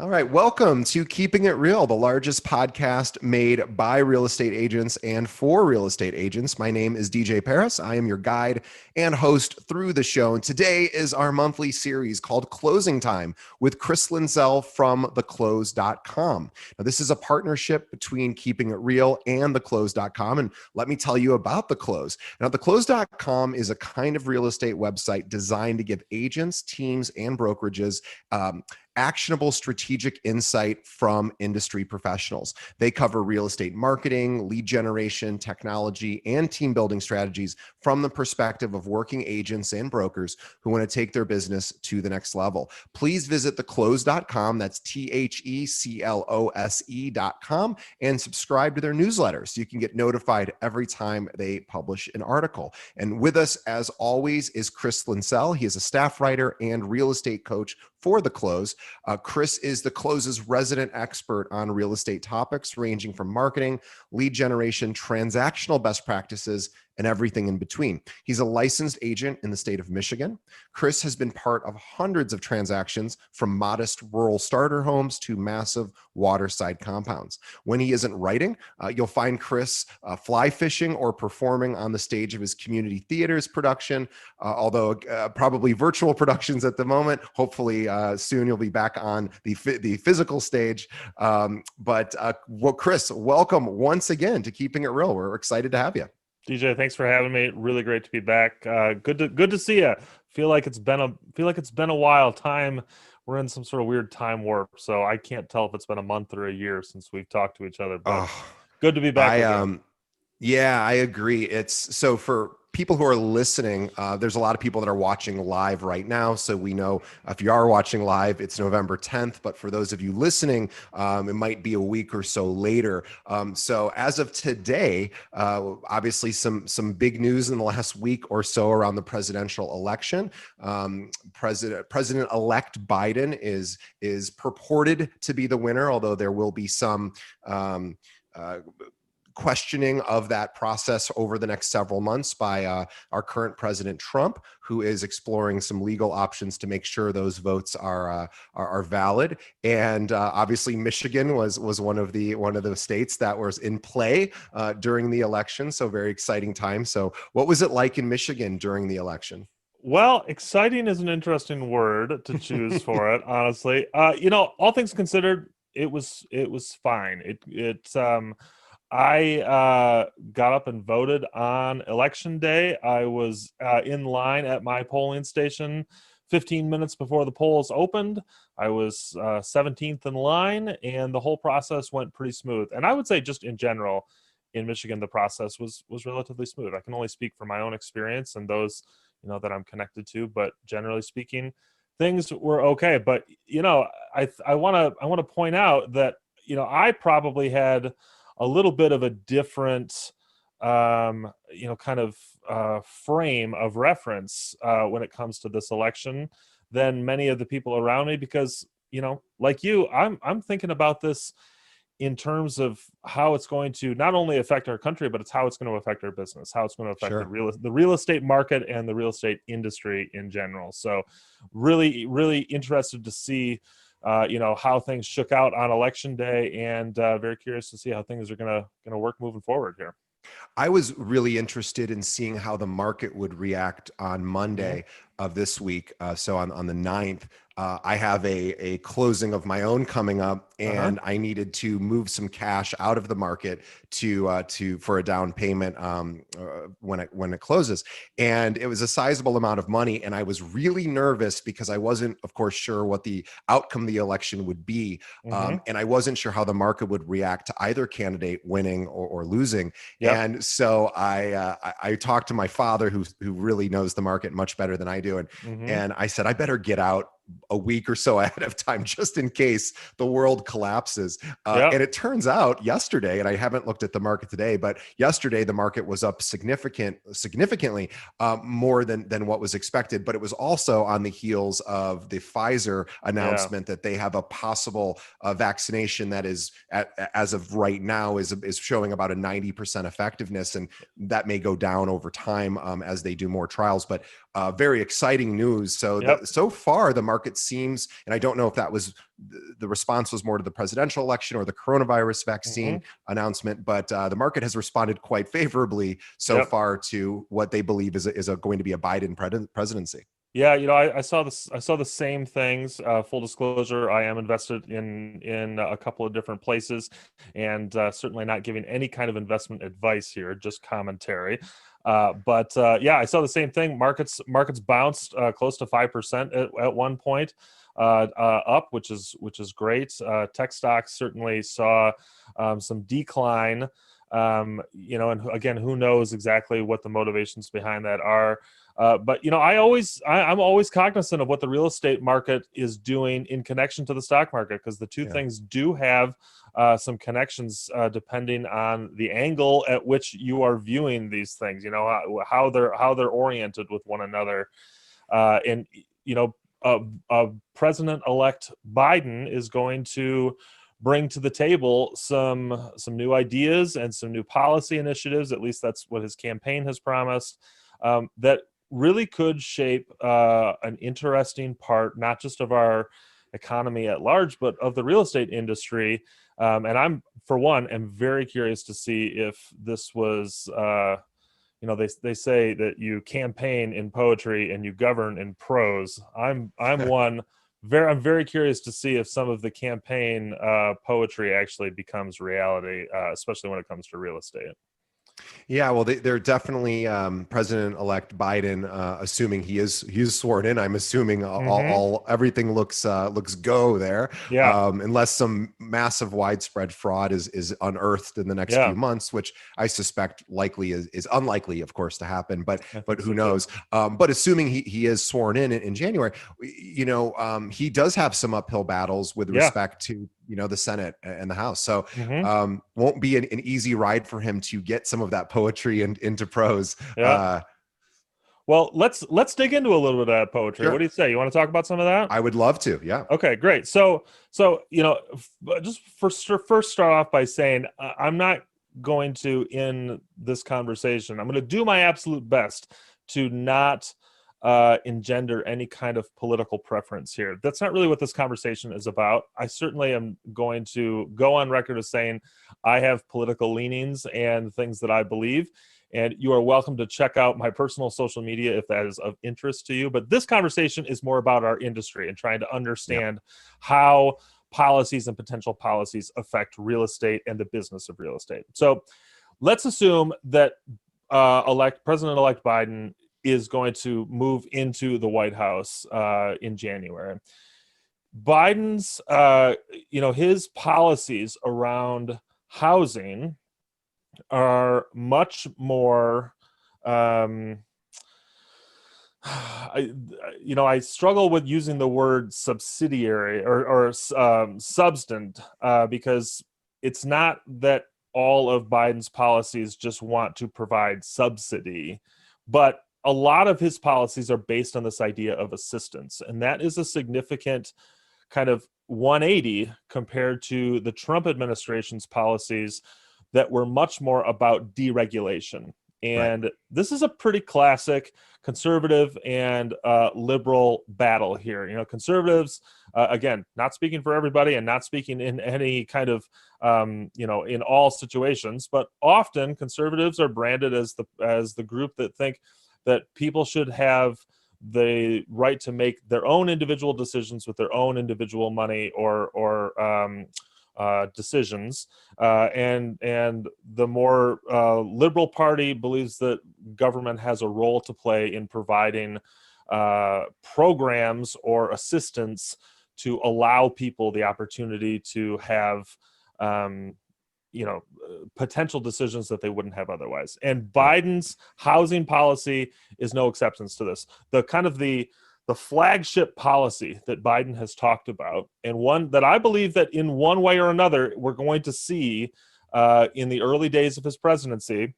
All right, welcome to Keeping It Real, the largest podcast made by real estate agents and for real estate agents. My name is DJ Paris. I am your guide and host through the show. And today is our monthly series called Closing Time with Chris Linsell from theclose.com. Now, this is a partnership between Keeping It Real and theclose.com. And let me tell you about The Close. Now, theclose.com is a kind of real estate website designed to give agents, teams, and brokerages actionable strategic insight from industry professionals. They cover real estate marketing, lead generation, technology, and team building strategies from the perspective of working agents and brokers who want to take their business to the next level. Please visit theclose.com, that's THECLOSE.com, and subscribe to their newsletter so you can get notified every time they publish an article. And with us, as always, is Chris Linsell. He is a staff writer and real estate coach for The Close. Chris is The Close's resident expert on real estate topics ranging from marketing, lead generation, transactional best practices, and everything in between. He's a licensed agent in the state of Michigan. Chris has been part of hundreds of transactions from modest rural starter homes to massive waterside compounds. When he isn't writing, you'll find Chris fly fishing or performing on the stage of his community theater's production, although probably virtual productions at the moment. Hopefully soon you'll be back on the physical stage. Well, Chris, welcome once again to Keeping It Real. We're excited to have you. DJ, thanks for having me. Really great to be back. Good to see you. Feel like it's been a while. We're in some sort of weird time warp, so I can't tell if it's been a month or a year since we've talked to each other. But good to be back again. Yeah, I agree. It's so for people who are listening, there's a lot of people that are watching live right now. So we know if you are watching live, it's November 10th. But for those of you listening, it might be a week or so later. So as of today, obviously some big news in the last week or so around the presidential election. President-elect Biden is purported to be the winner, although there will be some questioning of that process over the next several months by our current president Trump, who is exploring some legal options to make sure those votes are valid. And obviously, Michigan was one of the states that was in play during the election. So very exciting time. So what was it like in Michigan during the election? Well, exciting is an interesting word to choose for it. Honestly, all things considered, it was fine. I got up and voted on election day. I was in line at my polling station 15 minutes before the polls opened. I was 17th in line, and the whole process went pretty smooth. And I would say just in general, in Michigan, the process was relatively smooth. I can only speak from my own experience and those, that I'm connected to, but generally speaking, things were okay. But, I want to point out that, I probably had a little bit of a different, frame of reference when it comes to this election than many of the people around me, because, like you, I'm thinking about this in terms of how it's going to not only affect our country, but it's how it's going to affect our business, how it's going to affect Sure. the real estate market and the real estate industry in general. So really, really interested to see how things shook out on election day, and very curious to see how things are going to work moving forward here. I was really interested in seeing how the market would react on Monday of this week. So on the 9th, I have a closing of my own coming up, and I needed to move some cash out of the market for a down payment when it closes. And it was a sizable amount of money, and I was really nervous because I wasn't, of course, sure what the outcome of the election would be, and I wasn't sure how the market would react to either candidate winning or losing. Yep. And so I talked to my father, who really knows the market much better than I do, and I said, I better get out a week or so ahead of time just in case the world collapses. And it turns out yesterday, and I haven't looked at the market today, but yesterday the market was up significantly more than what was expected. But it was also on the heels of the Pfizer announcement that they have a possible vaccination that is, as of right now, is showing about a 90% effectiveness, and that may go down over time as they do more trials. But very exciting news. So so far the market seems, and I don't know if that was the response was more to the presidential election or the coronavirus vaccine announcement, but the market has responded quite favorably so far to what they believe is going to be a Biden presidency. Yeah, I saw this. I saw the same things. Full disclosure: I am invested in a couple of different places, and certainly not giving any kind of investment advice here, just commentary. But yeah, I saw the same thing. Markets bounced close to 5% at one point, up, which is great. Tech stocks certainly saw some decline. And again, who knows exactly what the motivations behind that are. But I'm always cognizant of what the real estate market is doing in connection to the stock market, because the two things do have some connections depending on the angle at which you are viewing these things. How they're oriented with one another, and President-elect Biden is going to bring to the table some new ideas and some new policy initiatives. At least that's what his campaign has promised. That really could shape an interesting part, not just of our economy at large, but of the real estate industry. And I'm, for one, am very curious to see if this was, they say that you campaign in poetry and you govern in prose. I'm very curious to see if some of the campaign poetry actually becomes reality, especially when it comes to real estate. Yeah, well, they're definitely President-elect Biden, assuming he's sworn in. I'm assuming everything looks go there. Yeah. Unless some massive widespread fraud is unearthed in the next few months, which I suspect likely is unlikely, of course, to happen. But who knows? But assuming he is sworn in January, he does have some uphill battles with respect to the Senate and the House. So won't be an easy ride for him to get some of that poetry into prose. Well, let's dig into a little bit of that poetry. Sure. What do you say? You want to talk about some of that? I would love to. Yeah. Okay, great. So just first start off by saying I'm not going to, in this conversation, I'm going to do my absolute best to not engender any kind of political preference here. That's not really what this conversation is about. I certainly am going to go on record as saying I have political leanings and things that I believe, and you are welcome to check out my personal social media if that is of interest to you. But this conversation is more about our industry and trying to understand how policies and potential policies affect real estate and the business of real estate. So let's assume that President-elect Biden is going to move into the White House in January. Biden's, his policies around housing are much more, I struggle with using the word subsidiary or substantive, because it's not that all of Biden's policies just want to provide subsidy, but a lot of his policies are based on this idea of assistance. And that is a significant kind of 180 compared to the Trump administration's policies that were much more about deregulation. And this is a pretty classic conservative and liberal battle here. Conservatives, again, not speaking for everybody and not speaking in any kind of, in all situations, but often conservatives are branded as the group that think that people should have the right to make their own individual decisions with their own individual money or decisions. And the more liberal party believes that government has a role to play in providing programs or assistance to allow people the opportunity to have potential decisions that they wouldn't have otherwise. And Biden's housing policy is no exceptions to this. The flagship policy that Biden has talked about, and one that I believe that in one way or another we're going to see in the early days of his presidency,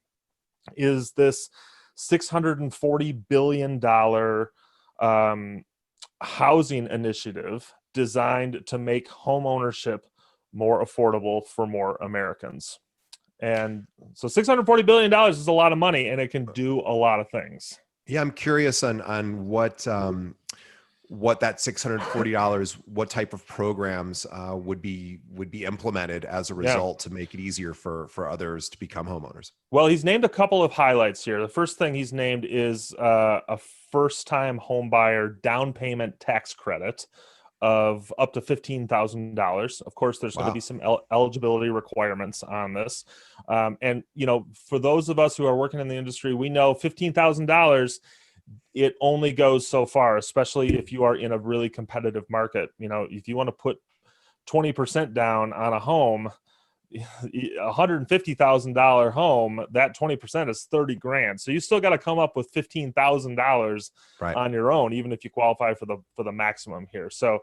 is this $640 billion housing initiative designed to make home ownership more affordable for more Americans. And so $640 billion is a lot of money, and it can do a lot of things. Yeah, I'm curious on what what that $640, what type of programs would be implemented as a Yeah. result to make it easier for others to become homeowners. Well, he's named a couple of highlights here. The first thing he's named is a first-time home buyer down payment tax credit of up to $15,000. Of course, there's going to Wow. be some eligibility requirements on this. And, for those of us who are working in the industry, we know $15,000, it only goes so far, especially if you are in a really competitive market. If you want to put 20% down on a home, $150,000 home, that 20% is 30 grand. So you still got to come up with $15,000 Right. on your own, even if you qualify for the maximum here. So,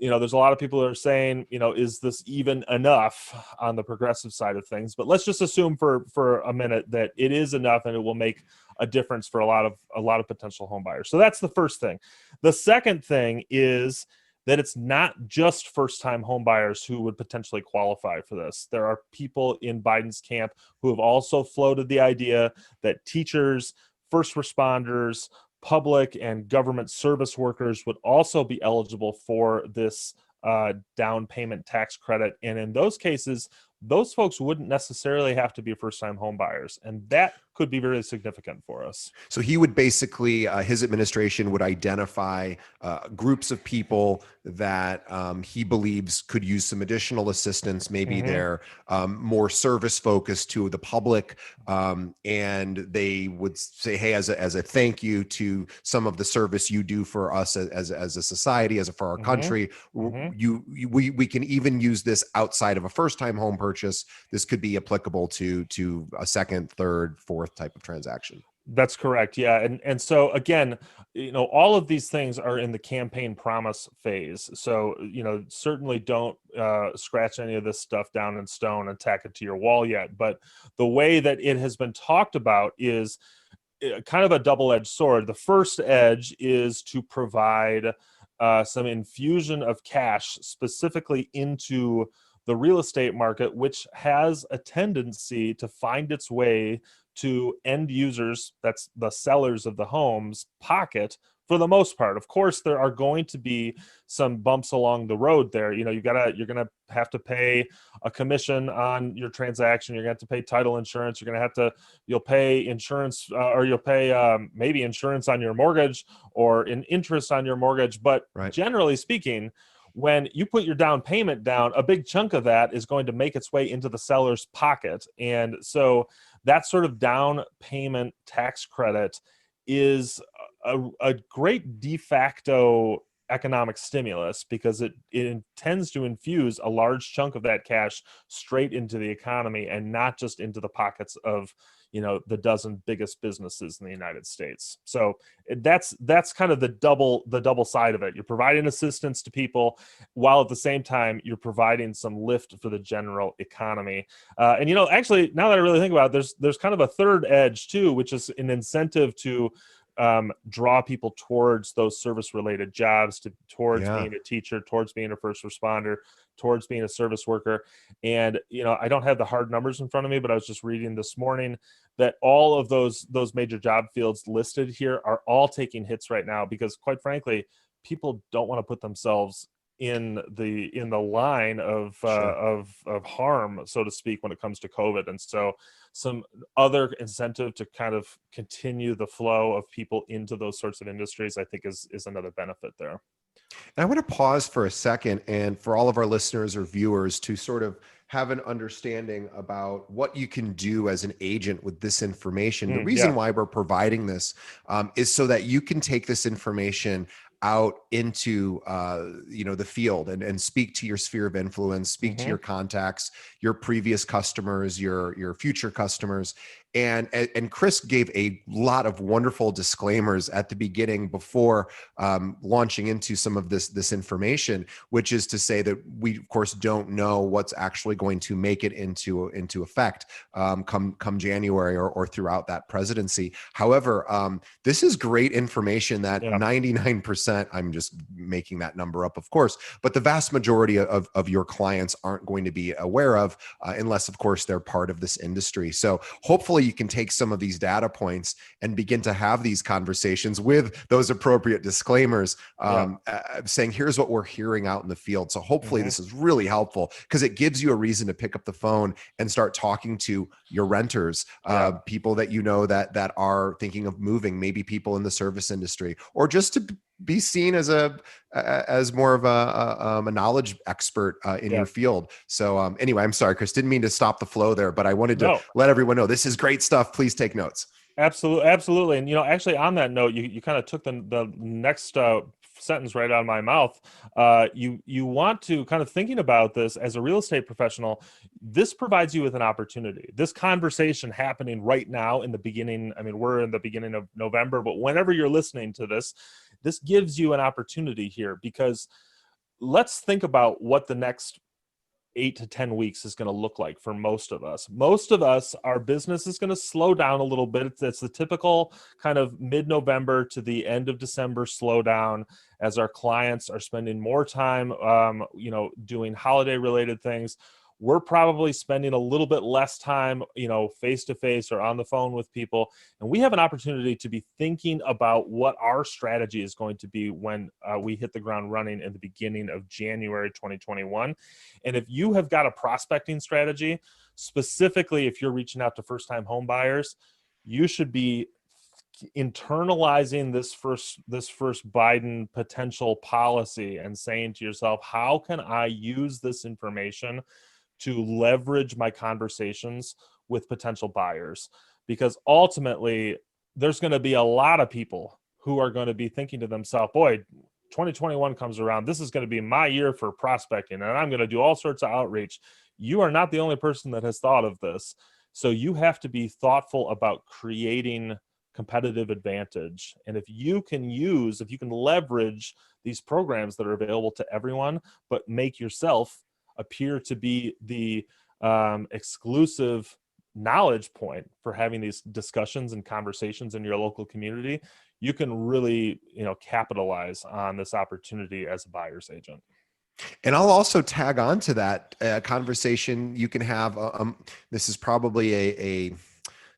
there's a lot of people that are saying, is this even enough on the progressive side of things? But let's just assume for a minute that it is enough and it will make a difference for a lot of potential home buyers. So that's the first thing. The second thing is that it's not just first-time home buyers who would potentially qualify for this. There are people in Biden's camp who have also floated the idea that teachers, first responders, public and government service workers would also be eligible for this down payment tax credit. And in those cases, those folks wouldn't necessarily have to be first-time home buyers. And that could be very significant for us. So he would basically, his administration would identify groups of people that he believes could use some additional assistance. Maybe they're more service focused to the public, and they would say, "Hey, as a thank you to some of the service you do for us as a society, for our country, we can even use this outside of a first-time home purchase. This could be applicable to a second, third, fourth type of transaction." That's correct. Yeah. And so again, all of these things are in the campaign promise phase. So, certainly don't scratch any of this stuff down in stone and tack it to your wall yet. But the way that it has been talked about is kind of a double-edged sword. The first edge is to provide some infusion of cash specifically into the real estate market, which has a tendency to find its way to end users, that's the sellers of the homes, pocket for the most part. Of course, there are going to be some bumps along the road there. You're gonna have to pay a commission on your transaction. You're gonna have to pay title insurance. You'll pay insurance, or you'll pay maybe insurance on your mortgage or an interest on your mortgage. But generally speaking, when you put your down payment down, a big chunk of that is going to make its way into the seller's pocket. And so that sort of down payment tax credit is a great de facto economic stimulus because it intends to infuse a large chunk of that cash straight into the economy and not just into the pockets of the dozen biggest businesses in the United States. So that's kind of the double side of it. You're providing assistance to people while at the same time you're providing some lift for the general economy. And actually, now that I really think about it, there's kind of a third edge too, which is an incentive to draw people towards those service-related jobs, towards being a teacher, towards being a first responder, towards being a service worker. And I don't have the hard numbers in front of me, but I was just reading this morning that all of those major job fields listed here are all taking hits right now because, quite frankly, people don't want to put themselves in the line of harm, so to speak, when it comes to COVID. And so some other incentive to kind of continue the flow of people into those sorts of industries, I think is another benefit there. And I want to pause for a second and for all of our listeners or viewers to sort of have an understanding about what you can do as an agent with this information. The reason why we're providing this is so that you can take this information out into the field and speak to your sphere of influence, speak to your contacts, your previous customers, your future customers. And Chris gave a lot of wonderful disclaimers at the beginning before launching into some of this information, which is to say that we of course don't know what's actually going to make it into effect come January or throughout that presidency. However, this is great information that 99%, I'm just making that number up, of course, but the vast majority of your clients aren't going to be aware of unless, of course, they're part of this industry. So hopefully you can take some of these data points and begin to have these conversations with those appropriate disclaimers, saying, here's what we're hearing out in the field. So hopefully this is really helpful, because it gives you a reason to pick up the phone and start talking to your renters, people that you know that are thinking of moving, maybe people in the service industry, or just to be seen as more of a knowledge expert in your field. So anyway, I'm sorry, Chris, didn't mean to stop the flow there, but I wanted to let everyone know this is great stuff. Please take notes. Absolutely. And, actually on that note, you kind of took the next sentence right out of my mouth. You want to kind of thinking about this as a real estate professional. This provides you with an opportunity. This conversation happening right now in the beginning. I mean, we're in the beginning of November, but whenever you're listening to this, this gives you an opportunity here, because let's think about what the next 8 to 10 weeks is going to look like for most of us. Most of us, our business is going to slow down a little bit. It's the typical kind of mid-November to the end of December slowdown, as our clients are spending more time, doing holiday related things. We're probably spending a little bit less time, face to face or on the phone with people. And we have an opportunity to be thinking about what our strategy is going to be when we hit the ground running in the beginning of January 2021. And if you have got a prospecting strategy, specifically if you're reaching out to first-time home buyers, you should be internalizing this first Biden potential policy and saying to yourself, how can I use this information to leverage my conversations with potential buyers? Because ultimately there's going to be a lot of people who are going to be thinking to themselves, boy, 2021 comes around, this is going to be my year for prospecting, and I'm going to do all sorts of outreach. You are not the only person that has thought of this. So you have to be thoughtful about creating competitive advantage. And if you can leverage these programs that are available to everyone, but make yourself appear to be the exclusive knowledge point for having these discussions and conversations in your local community, you can really, capitalize on this opportunity as a buyer's agent. And I'll also tag on to that conversation you can have. This is probably a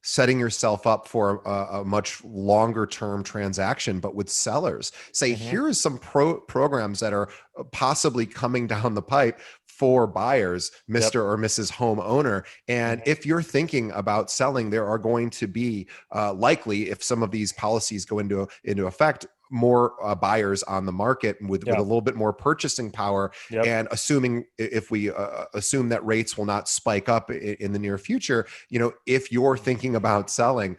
setting yourself up for a much longer term transaction, but with sellers. Say, here is some programs that are possibly coming down the pipe for buyers, Mr. or Mrs. homeowner. And if you're thinking about selling, there are going to be likely, if some of these policies go into effect, more buyers on the market with a little bit more purchasing power. And assuming, if we assume that rates will not spike up in the near future, if you're thinking about selling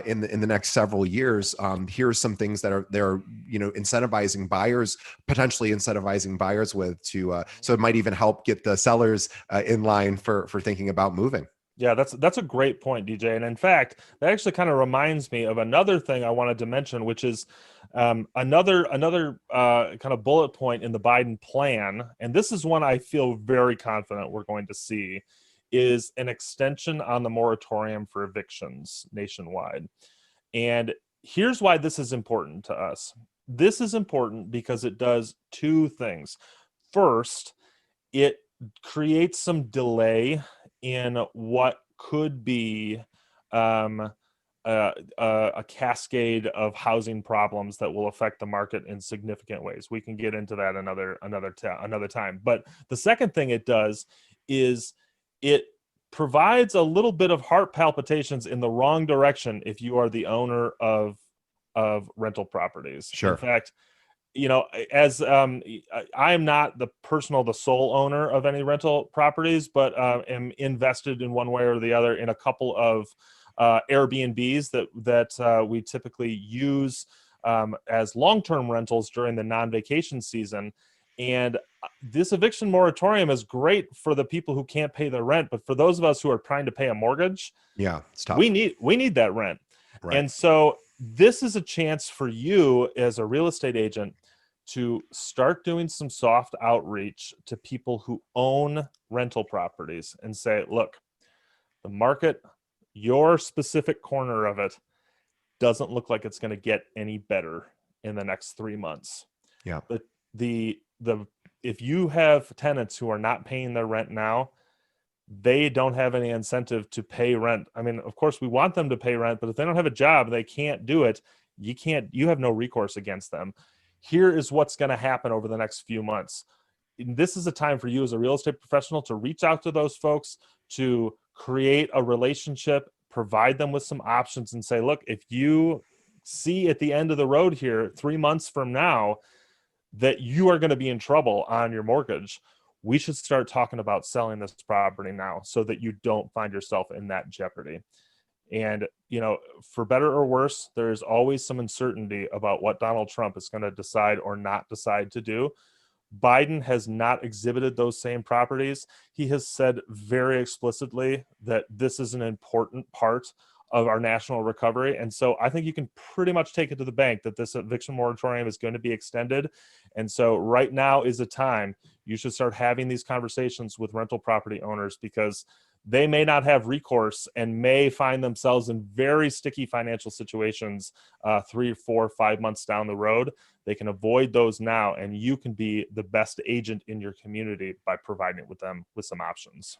in the next several years, here's some things that they're incentivizing buyers, potentially incentivizing buyers with so it might even help get the sellers in line for thinking about moving. Yeah, that's a great point, DJ. And in fact, that actually kind of reminds me of another thing I wanted to mention, which is another kind of bullet point in the Biden plan. And this is one I feel very confident we're going to see, is an extension on the moratorium for evictions nationwide. And here's why this is important to us. This is important because it does two things. First, it creates some delay in what could be a cascade of housing problems that will affect the market in significant ways. We can get into that another time. But the second thing it does is it provides a little bit of heart palpitations in the wrong direction if you are the owner of rental properties. Sure. In fact, as I am not the sole owner of any rental properties, but am invested in one way or the other in a couple of Airbnbs that we typically use as long-term rentals during the non-vacation season. And this eviction moratorium is great for the people who can't pay their rent, but for those of us who are trying to pay a mortgage, it's tough. we need that rent. Right. And so this is a chance for you as a real estate agent to start doing some soft outreach to people who own rental properties and say, look, the market, your specific corner of it, doesn't look like it's going to get any better in the next 3 months. Yeah. But if you have tenants who are not paying their rent now, they don't have any incentive to pay rent. I mean, of course we want them to pay rent, but if they don't have a job, they can't do it. You have no recourse against them. Here is what's going to happen over the next few months. This is a time for you as a real estate professional to reach out to those folks, to create a relationship, provide them with some options, and say, look, if you see at the end of the road here 3 months from now that you are going to be in trouble on your mortgage, we should start talking about selling this property now so that you don't find yourself in that jeopardy. And, for better or worse, there's always some uncertainty about what Donald Trump is going to decide or not decide to do. Biden has not exhibited those same properties. He has said very explicitly that this is an important part of our national recovery. And so I think you can pretty much take it to the bank that this eviction moratorium is going to be extended. And so right now is a time you should start having these conversations with rental property owners, because they may not have recourse and may find themselves in very sticky financial situations 3, 4, 5 months down the road. They can avoid those now, and you can be the best agent in your community by providing it with them with some options.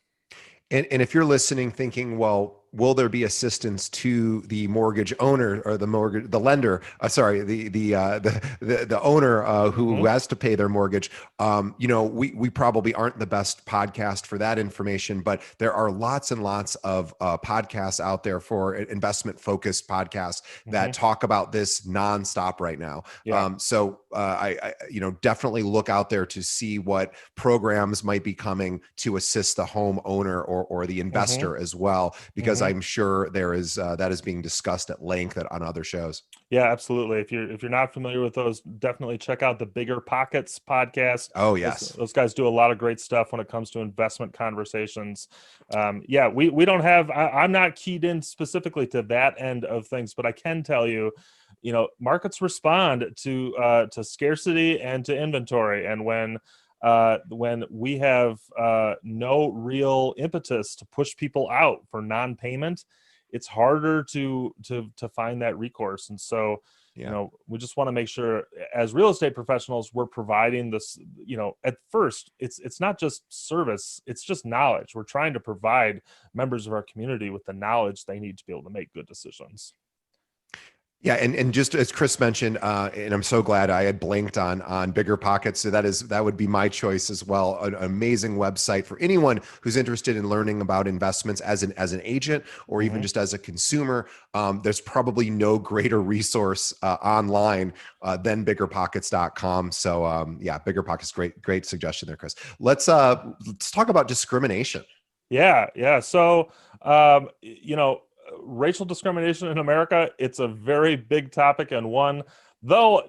And if you're listening thinking, well, will there be assistance to the mortgage owner or the lender? The owner who has to pay their mortgage. We probably aren't the best podcast for that information, but there are lots and lots of podcasts out there for investment focused podcasts that talk about this nonstop right now. Yeah. I definitely look out there to see what programs might be coming to assist the homeowner or the investor as well, because I'm sure there is that is being discussed at length on other shows. Yeah, absolutely. If you're not familiar with those, definitely check out the Bigger Pockets podcast. Oh yes, those guys do a lot of great stuff when it comes to investment conversations. We don't have. I'm not keyed in specifically to that end of things, but I can tell you, markets respond to scarcity and to inventory, and when we have no real impetus to push people out for non-payment, it's harder to find that recourse. And so, we just want to make sure as real estate professionals, we're providing this, at first, it's not just service, it's just knowledge. We're trying to provide members of our community with the knowledge they need to be able to make good decisions. Yeah, and just as Chris mentioned, and I'm so glad I had blanked on Bigger Pockets. So that would be my choice as well. An amazing website for anyone who's interested in learning about investments as an agent or even just as a consumer. There's probably no greater resource online than biggerpockets.com. So Bigger Pockets, great suggestion there, Chris. Let's talk about discrimination. Yeah. So racial discrimination in America, it's a very big topic, and one, though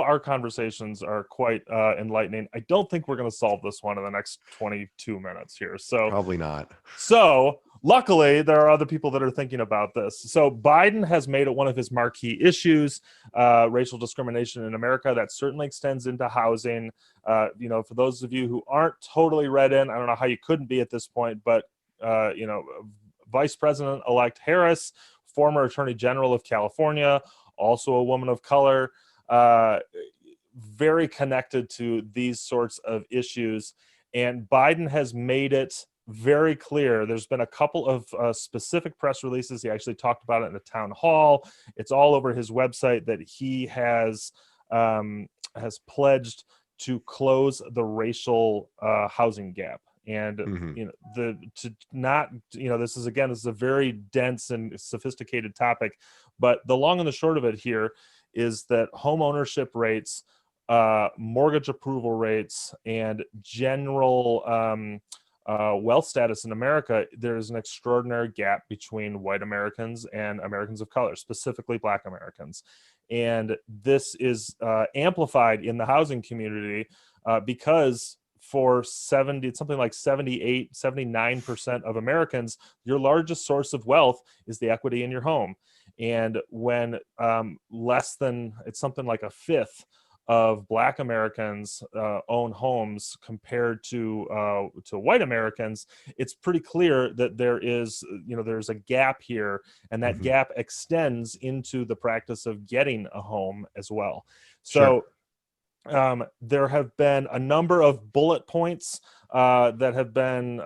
our conversations are quite enlightening, I don't think we're going to solve this one in the next 22 minutes here. So probably not. So luckily, there are other people that are thinking about this. So Biden has made it one of his marquee issues, racial discrimination in America. That certainly extends into housing. For those of you who aren't totally read in, I don't know how you couldn't be at this point, but Vice President-elect Harris, former Attorney General of California, also a woman of color, very connected to these sorts of issues. And Biden has made it very clear. There's been a couple of specific press releases. He actually talked about it in a town hall. It's all over his website that he has pledged to close the racial housing gap. And this is a very dense and sophisticated topic, but the long and the short of it here is that home ownership rates, mortgage approval rates, and general wealth status in America, there's an extraordinary gap between white Americans and Americans of color, specifically Black Americans. And this is amplified in the housing community because for something like 79% of Americans, your largest source of wealth is the equity in your home. And when it's something like a fifth of Black Americans own homes compared to white Americans, it's pretty clear that there's a gap here, and that gap extends into the practice of getting a home as well. So There have been a number of bullet points that have been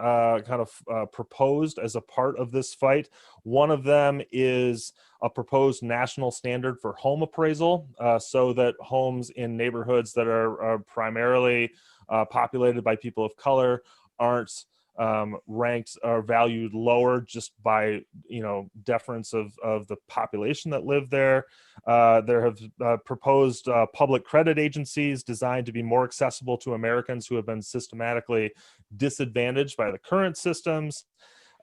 proposed as a part of this fight. One of them is a proposed national standard for home appraisal, so that homes in neighborhoods that are primarily populated by people of color aren't ranked or valued lower just by deference of the population that live there. There have proposed public credit agencies designed to be more accessible to Americans who have been systematically disadvantaged by the current systems.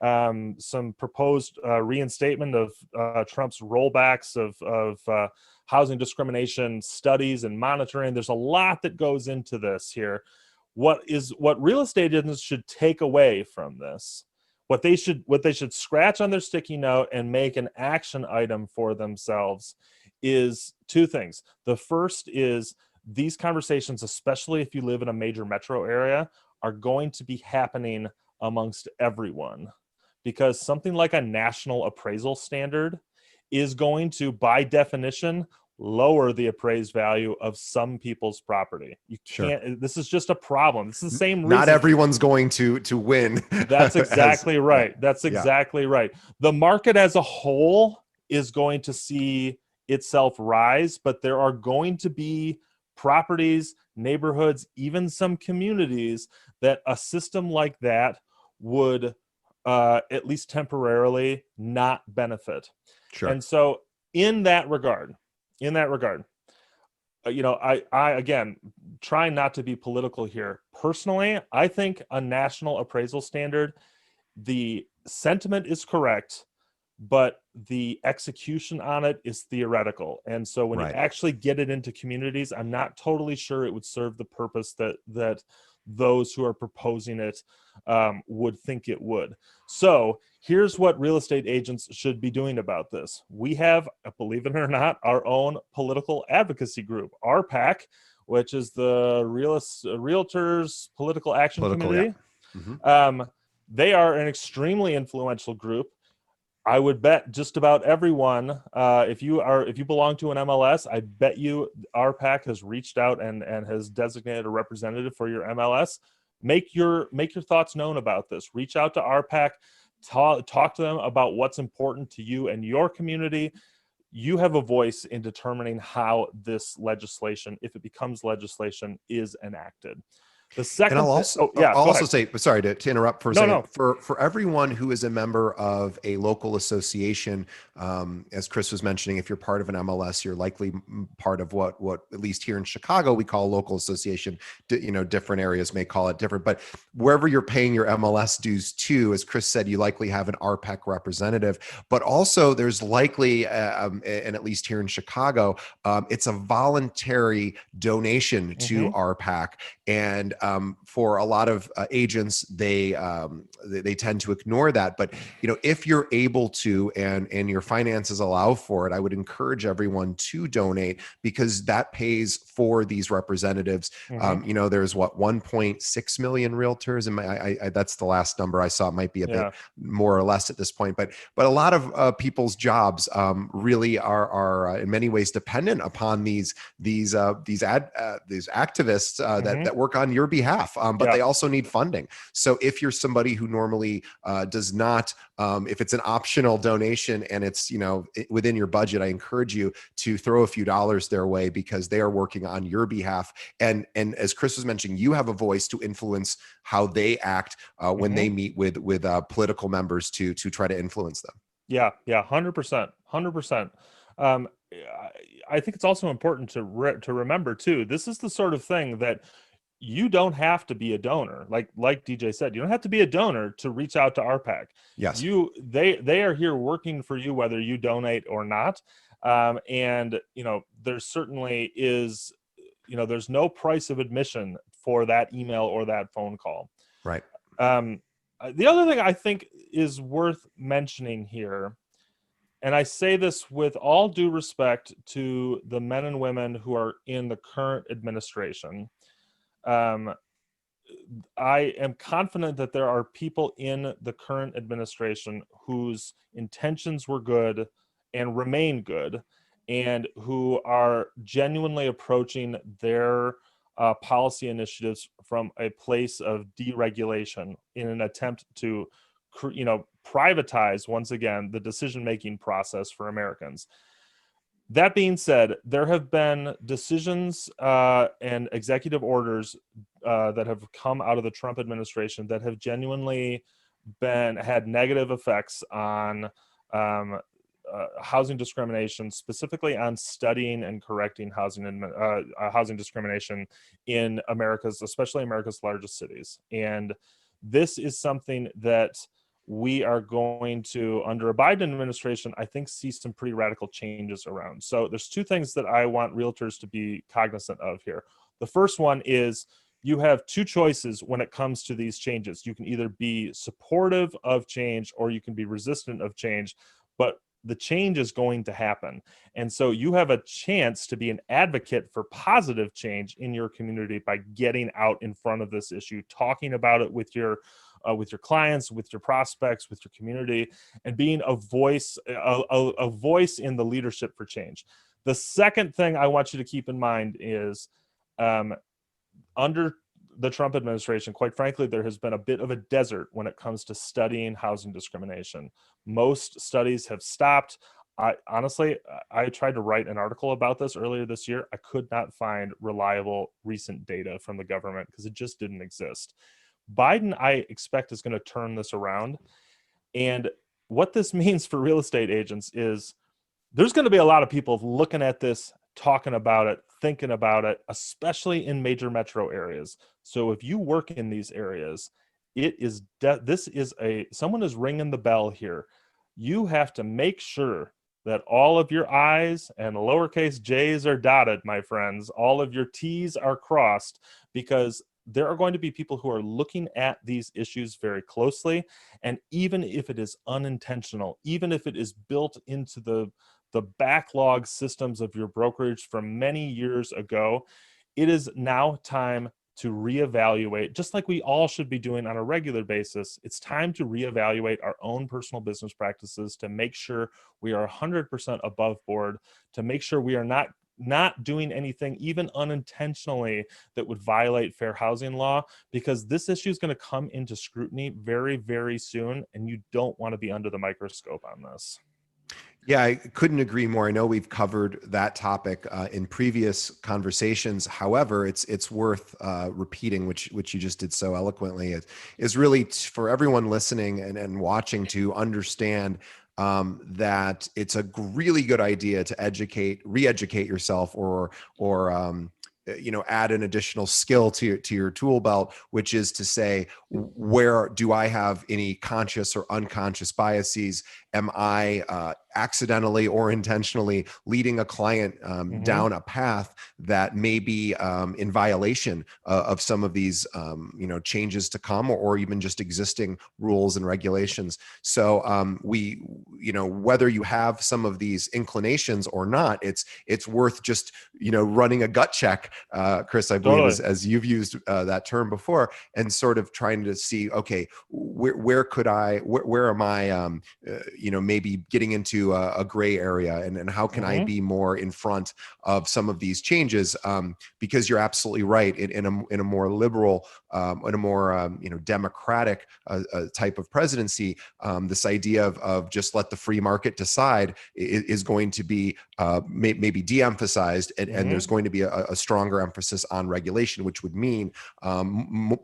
Some proposed reinstatement of Trump's rollbacks of housing discrimination studies and monitoring. There's a lot that goes into this here. What real estate agents should take away from this, what they should scratch on their sticky note and make an action item for themselves, is two things. The first is these conversations, especially if you live in a major metro area, are going to be happening amongst everyone, because something like a national appraisal standard is going to, by definition, lower the appraised value of some people's property. You can't. Sure. This is just a problem. It's the same reason. Not everyone's going to win. That's exactly right. Yeah. That's exactly right. The market as a whole is going to see itself rise, but there are going to be properties, neighborhoods, even some communities that a system like that would at least temporarily not benefit. Sure. And so in that regard, I again, trying not to be political here. Personally, I think a national appraisal standard, the sentiment is correct, but the execution on it is theoretical. And so when you actually get it into communities, I'm not totally sure it would serve the purpose that those who are proposing it would think it would. So here's what real estate agents should be doing about this. We have, believe it or not, our own political advocacy group, RPAC, which is the Realtors Political Action Committee. Yeah. Mm-hmm. They are an extremely influential group. I would bet just about everyone, if you belong to an MLS, I bet you RPAC has reached out and has designated a representative for your MLS. Make your thoughts known about this. Reach out to RPAC, talk to them about what's important to you and your community. You have a voice in determining how this legislation, if it becomes legislation, is enacted. The second, and I'll also say, sorry to interrupt for a second. For everyone who is a member of a local association, as Chris was mentioning, if you're part of an MLS, you're likely part of what at least here in Chicago we call a local association. Different areas may call it different, but wherever you're paying your MLS dues to, as Chris said, you likely have an RPAC representative. But also, there's likely, and at least here in Chicago, it's a voluntary donation to RPAC, and for a lot of agents, they tend to ignore that. But if you're able to and your finances allow for it, I would encourage everyone to donate, because that pays for these representatives. There's 1.6 million realtors, and that's the last number I saw. It might be a bit more or less at this point, but a lot of people's jobs really are in many ways dependent upon these activists that work on your behalf, but they also need funding. So if you're somebody who normally does not, if it's an optional donation and it's within your budget, I encourage you to throw a few dollars their way, because they are working on your behalf. And as Chris was mentioning, you have a voice to influence how they act when they meet with political members to try to influence them. Yeah, 100%. I think it's also important to remember too, this is the sort of thing that you don't have to be a donor. Like DJ said, you don't have to be a donor to reach out to RPAC. Yes. They are here working for you, whether you donate or not. And there certainly is, there's no price of admission for that email or that phone call. Right. The other thing I think is worth mentioning here, and I say this with all due respect to the men and women who are in the current administration, I am confident that there are people in the current administration whose intentions were good and remain good, and who are genuinely approaching their policy initiatives from a place of deregulation in an attempt to, privatize once again the decision-making process for Americans. That being said, there have been decisions and executive orders that have come out of the Trump administration that have genuinely had negative effects on housing discrimination, specifically on studying and correcting housing discrimination in especially America's largest cities. And this is something that we are going to, under a Biden administration, I think, see some pretty radical changes around. So there's two things that I want realtors to be cognizant of here. The first one is you have two choices when it comes to these changes. You can either be supportive of change or you can be resistant of change, but the change is going to happen. And so you have a chance to be an advocate for positive change in your community by getting out in front of this issue, talking about it with your clients, with your prospects, with your community, and being a voice in the leadership for change. The second thing I want you to keep in mind is under the Trump administration, quite frankly, there has been a bit of a desert when it comes to studying housing discrimination. Most studies have stopped. I tried to write an article about this earlier this year. I could not find reliable recent data from the government because it just didn't exist. Biden, I expect, is going to turn this around. And what this means for real estate agents is there's going to be a lot of people looking at this, talking about it, thinking about it, especially in major metro areas. So if you work in these areas, someone is ringing the bell here. You have to make sure that all of your I's and lowercase j's are dotted, my friends. All of your T's are crossed, because there are going to be people who are looking at these issues very closely. And even if it is unintentional, even if it is built into the backlog systems of your brokerage from many years ago, it is now time to reevaluate, just like we all should be doing on a regular basis. It's time to reevaluate our own personal business practices to make sure we are 100% above board, to make sure we are not doing anything even unintentionally that would violate fair housing law, because this issue is going to come into scrutiny very, very soon, and you don't want to be under the microscope on this. Yeah, I couldn't agree more. I know we've covered that topic in previous conversations. However, it's worth repeating, which you just did so eloquently. It is really for everyone listening and watching to understand that it's a really good idea to re-educate yourself, or add an additional skill to your tool belt, which is to say, where do I have any conscious or unconscious biases? Am I accidentally or intentionally leading a client down a path that may be in violation of some of these changes to come, or even just existing rules and regulations? So whether you have some of these inclinations or not, it's worth just running a gut check, Chris, I believe, Totally. as you've used that term before, and sort of trying to see, okay, where am I maybe getting into a gray area, and how can I be more in front of some of these changes? Because you're absolutely right. In a more liberal, in a more democratic type of presidency, this idea of just let the free market decide is going to be maybe de-emphasized, and there's going to be a stronger emphasis on regulation, which would mean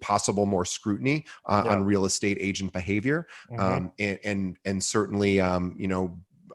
possible more scrutiny on real estate agent behavior, and certainly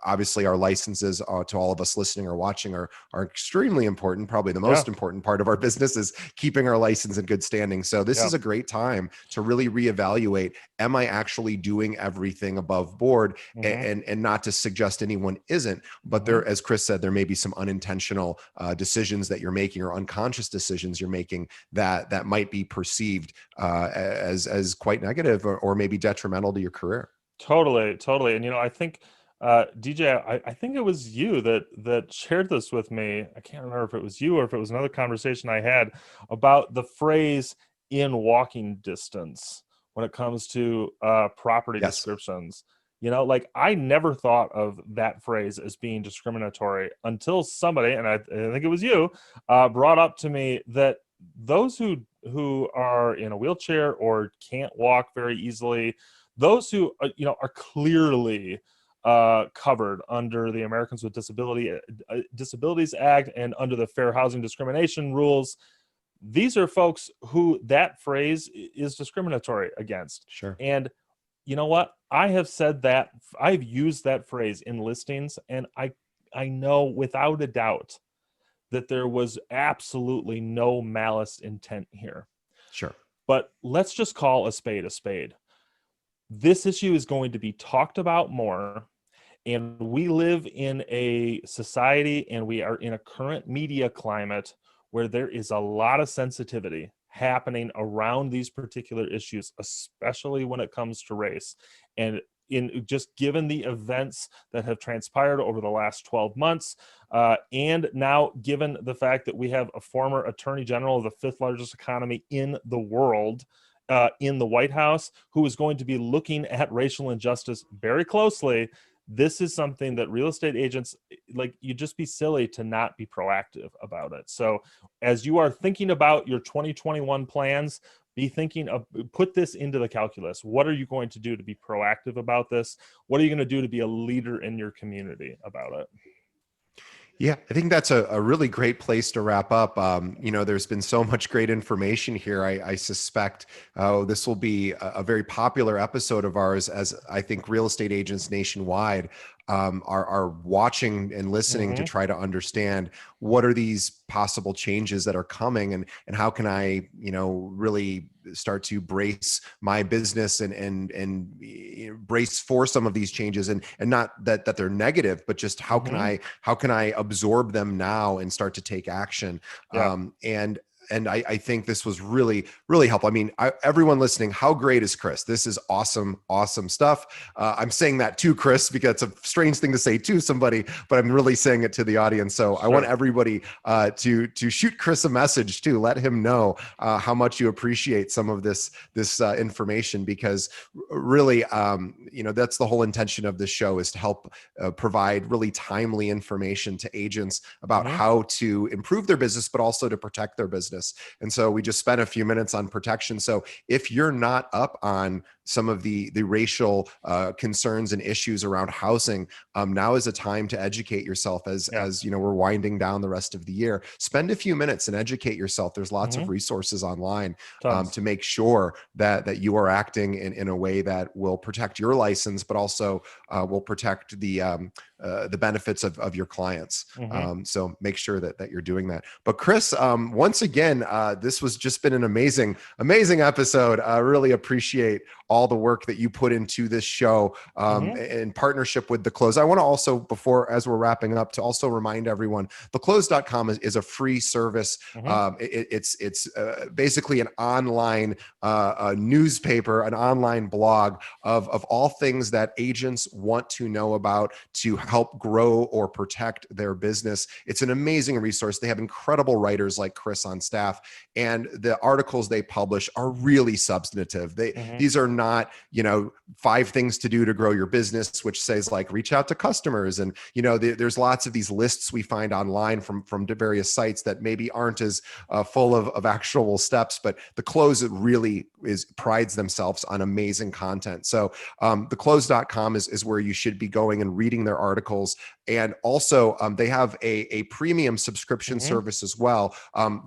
obviously our licenses to all of us listening or watching are extremely important. Probably the most important part of our business is keeping our license in good standing. So this is a great time to really reevaluate, am I actually doing everything above board? And not to suggest anyone isn't, but there, as Chris said, there may be some unintentional decisions that you're making, or unconscious decisions you're making that might be perceived as quite negative, or maybe detrimental to your career. Totally. And I think DJ, I think it was you that shared this with me. I can't remember if it was you or if it was another conversation I had about the phrase "in walking distance" when it comes to property descriptions. Like I never thought of that phrase as being discriminatory until somebody, and I think it was you, brought up to me that those who are in a wheelchair or can't walk very easily, those who are clearly covered under the Americans with Disabilities Act and under the Fair Housing Discrimination rules. These are folks who that phrase is discriminatory against. Sure. And you know what? I have said that, I've used that phrase in listings, and I know without a doubt that there was absolutely no malice intent here. Sure. But let's just call a spade a spade. This issue is going to be talked about more, and we live in a society and we are in a current media climate where there is a lot of sensitivity happening around these particular issues, especially when it comes to race. And in just given the events that have transpired over the last 12 months, and now given the fact that we have a former attorney general of the fifth largest economy in the world in the White House, who is going to be looking at racial injustice very closely, this is something that real estate agents, like, you'd just be silly to not be proactive about it. So as you are thinking about your 2021 plans, be thinking of, put this into the calculus. What are you going to do to be proactive about this? What are you going to do to be a leader in your community about it? Yeah, I think that's a really great place to wrap up. There's been so much great information here. I suspect this will be a very popular episode of ours, as I think real estate agents nationwide are watching and listening to try to understand what are these possible changes that are coming, and how can I, really start to brace my business and brace for some of these changes, and not that they're negative, but just how can I absorb them now and start to take action. Yeah. And I think this was really, really helpful. I mean, everyone listening, how great is Chris? This is awesome, awesome stuff. I'm saying that to Chris because it's a strange thing to say to somebody, but I'm really saying it to the audience. So I want everybody to shoot Chris a message too. Let him know how much you appreciate some of this information, because really, that's the whole intention of this show, is to help provide really timely information to agents about how to improve their business, but also to protect their business. And so we just spent a few minutes on protection. So if you're not up on some of the racial concerns and issues around housing, now is a time to educate yourself as we're winding down the rest of the year. Spend a few minutes and educate yourself. There's lots of resources online to make sure that you are acting in a way that will protect your license, but also will protect the benefits of your clients. So make sure that you're doing that. But Chris, once again, this was just been an amazing episode. I really appreciate all the work that you put into this show in partnership with The Close. I want to also, as we're wrapping up, to also remind everyone, theclose.com is a free service. It's basically an online newspaper, an online blog of all things that agents want to know about to help grow or protect their business. It's an amazing resource. They have incredible writers like Chris on staff, and the articles they publish are really substantive. These are not, 5 things to do to grow your business, which says like reach out to customers. And, there's lots of these lists we find online from various sites that maybe aren't as full of actual steps, but The Close really prides themselves on amazing content. So theclose.com is where you should be going and reading their articles. And also they have a premium subscription service as well.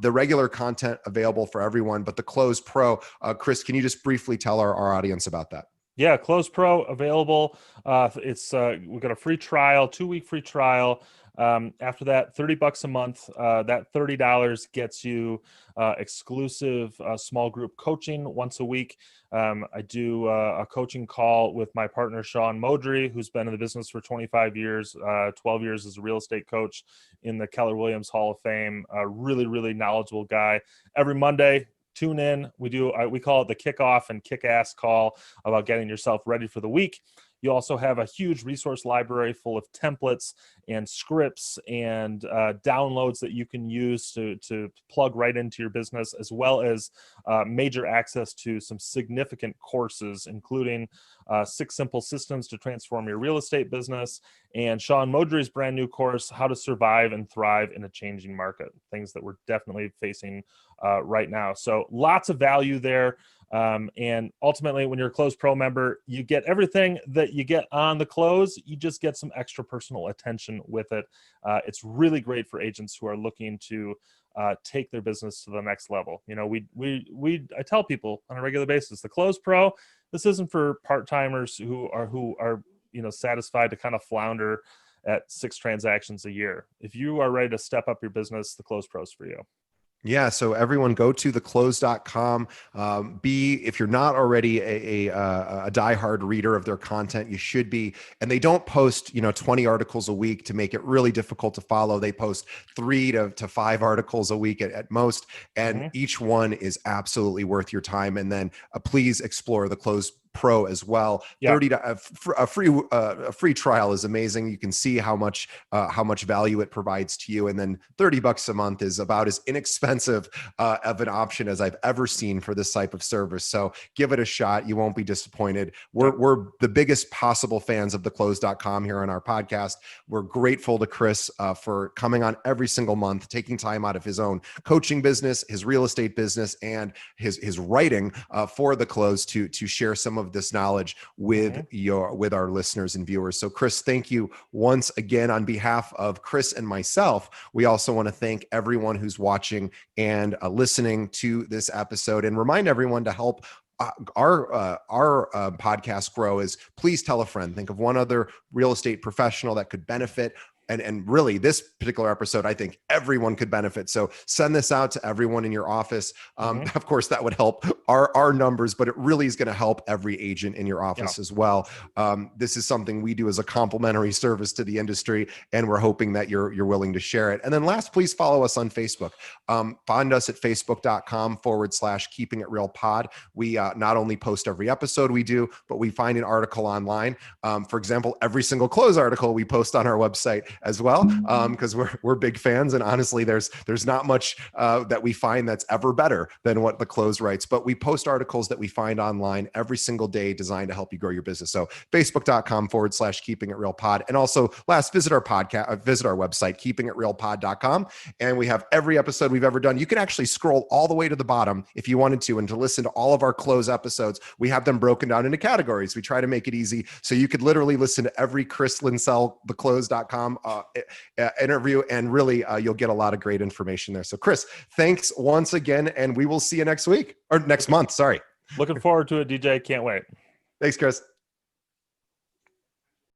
The regular content available for everyone, but The Close Pro, Chris, can you just briefly tell our audience about that? Yeah, Close Pro available. It's we've got a free trial, 2-week free trial. After that, $30 a month. That $30 gets you exclusive small group coaching once a week. I do a coaching call with my partner, Sean Modry, who's been in the business for 25 years, 12 years as a real estate coach in the Keller Williams Hall of Fame. A really, really knowledgeable guy. Every Monday, tune in. We call it the kickoff and kick-ass call about getting yourself ready for the week. You also have a huge resource library full of templates and scripts and downloads that you can use to plug right into your business, as well as major access to some significant courses, including 6 Simple Systems to Transform Your Real Estate Business, and Sean Modry's brand new course, How to Survive and Thrive in a Changing Market, things that we're definitely facing right now. So lots of value there. And ultimately, when you're a Close Pro member, you get everything that you get on the Close. You just get some extra personal attention with it. It's really great for agents who are looking to take their business to the next level. You know, I tell people on a regular basis, the Close Pro, this isn't for part-timers who are satisfied to kind of flounder at 6 transactions a year. If you are ready to step up your business, the Close Pro is for you. Yeah. So everyone go to theclose.com. If you're not already a diehard reader of their content, you should be. And they don't post, 20 articles a week to make it really difficult to follow. They post 3 to 5 articles a week at most. And each one is absolutely worth your time. And then please explore the Close Pro as well. Yeah. A free trial is amazing. You can see how much value it provides to you, and then $30 a month is about as inexpensive of an option as I've ever seen for this type of service. So give it a shot. You won't be disappointed. We're the biggest possible fans of theclose.com here on our podcast. We're grateful to Chris for coming on every single month, taking time out of his own coaching business, his real estate business, and his writing for the Close to share some of this knowledge with our listeners and viewers. So Chris, thank you once again on behalf of Chris and myself. We also want to thank everyone who's watching and listening to this episode, and remind everyone to help our podcast grow is please tell a friend. Think of one other real estate professional that could benefit. And really, this particular episode, I think everyone could benefit. So send this out to everyone in your office. Of course, that would help our numbers, but it really is going to help every agent in your office as well. This is something we do as a complimentary service to the industry, and we're hoping that you're willing to share it. And then last, please follow us on Facebook. Find us at facebook.com/keeping it real pod. We not only post every episode we do, but we find an article online. For example, every single Close article we post on our website as well, because we're big fans, and honestly, there's not much that we find that's ever better than what the Close writes. But we post articles that we find online every single day designed to help you grow your business. So facebook.com/keeping it real pod. And also last, visit our website, keepingitrealpod.com. And we have every episode we've ever done. You can actually scroll all the way to the bottom if you wanted to, and to listen to all of our Close episodes. We have them broken down into categories. We try to make it easy. So you could literally listen to every Chris Linsell, theclose.com interview, and really you'll get a lot of great information there. So Chris, thanks once again, and we will see you next week or next month. Sorry. Looking forward to it, DJ. Can't wait. Thanks, Chris.